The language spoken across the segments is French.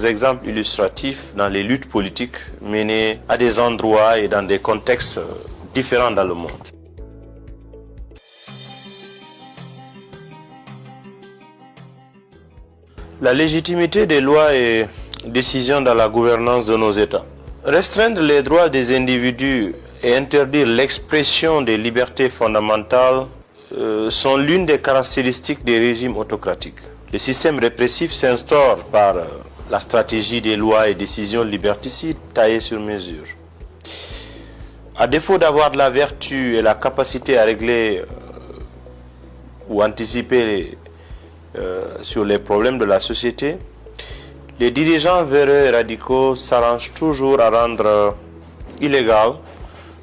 Des exemples illustratifs dans les luttes politiques menées à des endroits et dans des contextes différents dans le monde. La légitimité des lois et décisions dans la gouvernance de nos États. Restreindre les droits des individus et interdire l'expression des libertés fondamentales sont l'une des caractéristiques des régimes autocratiques. Le système répressif s'instaure par la stratégie des lois et décisions liberticides taillées sur mesure. À défaut d'avoir de la vertu et la capacité à régler ou anticiper sur les problèmes de la société, les dirigeants véreux et radicaux s'arrangent toujours à rendre illégales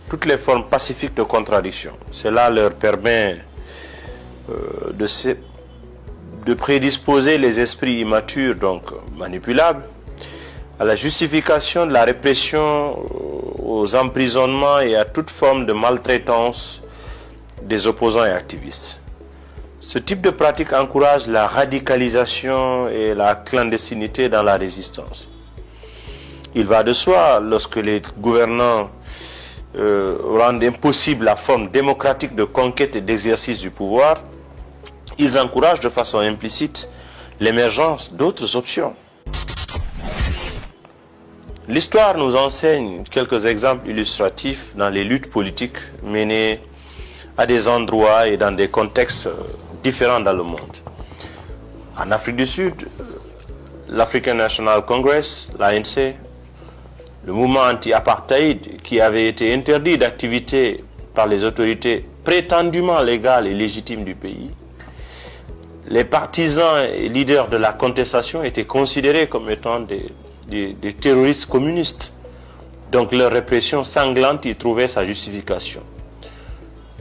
toutes les formes pacifiques de contradiction. Cela leur permet de prédisposer les esprits immatures, donc manipulables, à la justification de la répression, aux emprisonnements et à toute forme de maltraitance des opposants et activistes. Ce type de pratique encourage la radicalisation et la clandestinité dans la résistance. Il va de soi, lorsque les gouvernants rendent impossible la forme démocratique de conquête et d'exercice du pouvoir, ils encouragent de façon implicite l'émergence d'autres options. L'histoire nous enseigne quelques exemples illustratifs dans les luttes politiques menées à des endroits et dans des contextes différents dans le monde. En Afrique du Sud, l'African National Congress, l'ANC, le mouvement anti-apartheid qui avait été interdit d'activité par les autorités prétendument légales et légitimes du pays, les partisans et leaders de la contestation étaient considérés comme étant des terroristes communistes. Donc leur répression sanglante y trouvait sa justification.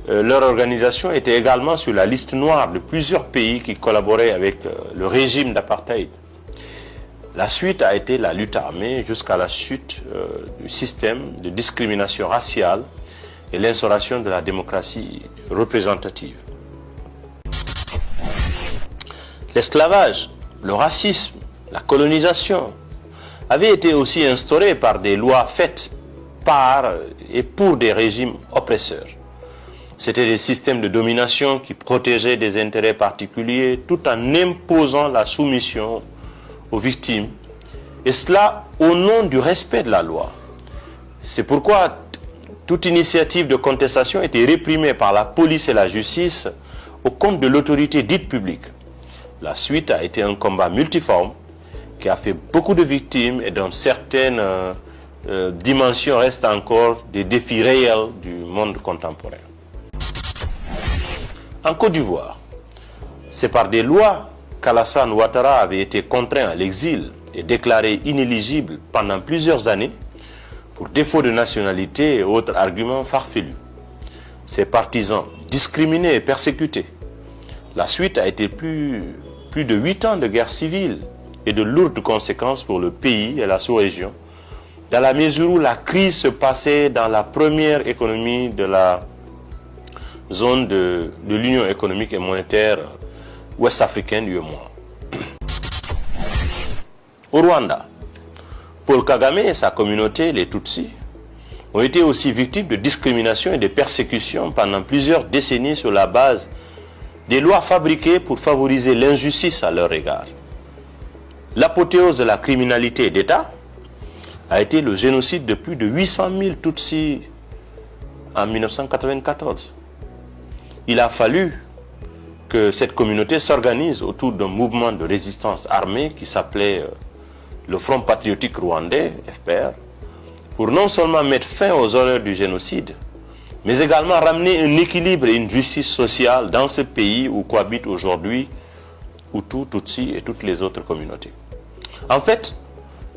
Leur organisation était également sur la liste noire de plusieurs pays qui collaboraient avec le régime d'apartheid. La suite a été la lutte armée jusqu'à la chute du système de discrimination raciale et l'instauration de la démocratie représentative. L'esclavage, le racisme, la colonisation avaient été aussi instaurés par des lois faites par et pour des régimes oppresseurs. C'était des systèmes de domination qui protégeaient des intérêts particuliers tout en imposant la soumission aux victimes, et cela au nom du respect de la loi. C'est pourquoi toute initiative de contestation était réprimée par la police et la justice au compte de l'autorité dite publique. La suite a été un combat multiforme qui a fait beaucoup de victimes et dont certaines dimensions restent encore des défis réels du monde contemporain. En Côte d'Ivoire, c'est par des lois qu'Alassane Ouattara avait été contraint à l'exil et déclaré inéligible pendant plusieurs années pour défaut de nationalité et autres arguments farfelus. Ses partisans discriminés et persécutés. La suite a été plus de 8 ans de guerre civile et de lourdes conséquences pour le pays et la sous-région, dans la mesure où la crise se passait dans la première économie de la zone de l'Union économique et monétaire ouest-africaine UEMOA. Au Rwanda, Paul Kagame et sa communauté, les Tutsis, ont été aussi victimes de discrimination et de persécutions pendant plusieurs décennies sur la base des lois fabriquées pour favoriser l'injustice à leur égard. L'apothéose de la criminalité d'État a été le génocide de plus de 800 000 Tutsis en 1994. Il a fallu que cette communauté s'organise autour d'un mouvement de résistance armée qui s'appelait le Front Patriotique Rwandais, FPR, pour non seulement mettre fin aux horreurs du génocide, mais également ramener un équilibre et une justice sociale dans ce pays où cohabitent aujourd'hui Hutus, Tutsis et toutes les autres communautés. En fait,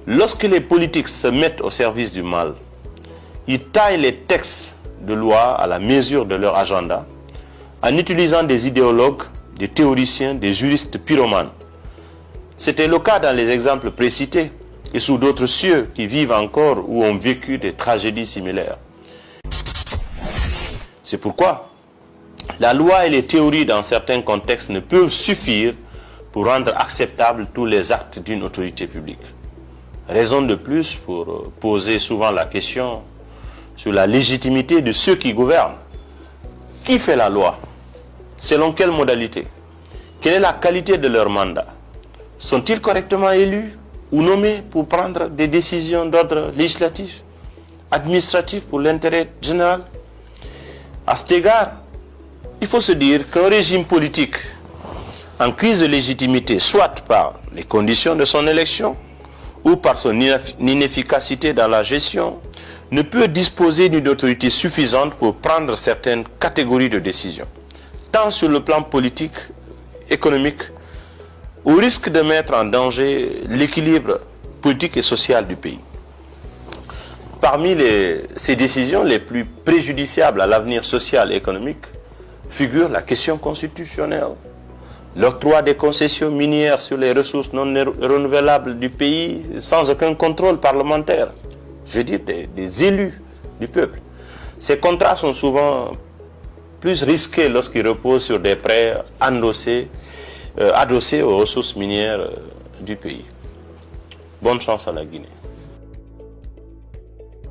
lorsque les politiques se mettent au service du mal, ils taillent les textes de loi à la mesure de leur agenda, en utilisant des idéologues, des théoriciens, des juristes pyromanes. C'était le cas dans les exemples précités et sous d'autres cieux qui vivent encore ou ont vécu des tragédies similaires. C'est pourquoi la loi et les théories dans certains contextes ne peuvent suffire pour rendre acceptables tous les actes d'une autorité publique. Raison de plus pour poser souvent la question sur la légitimité de ceux qui gouvernent. Qui fait la loi? Selon quelle modalité? Quelle est la qualité de leur mandat? Sont-ils correctement élus ou nommés pour prendre des décisions d'ordre législatif, administratif pour l'intérêt général? À cet égard, il faut se dire qu'un régime politique en crise de légitimité, soit par les conditions de son élection ou par son inefficacité dans la gestion, ne peut disposer d'une autorité suffisante pour prendre certaines catégories de décisions, tant sur le plan politique, économique, au risque de mettre en danger l'équilibre politique et social du pays. Parmi ces décisions les plus préjudiciables à l'avenir social et économique figure la question constitutionnelle, l'octroi des concessions minières sur les ressources non renouvelables du pays sans aucun contrôle parlementaire, je veux dire des élus du peuple. Ces contrats sont souvent plus risqués lorsqu'ils reposent sur des prêts adossés aux ressources minières du pays. Bonne chance à la Guinée.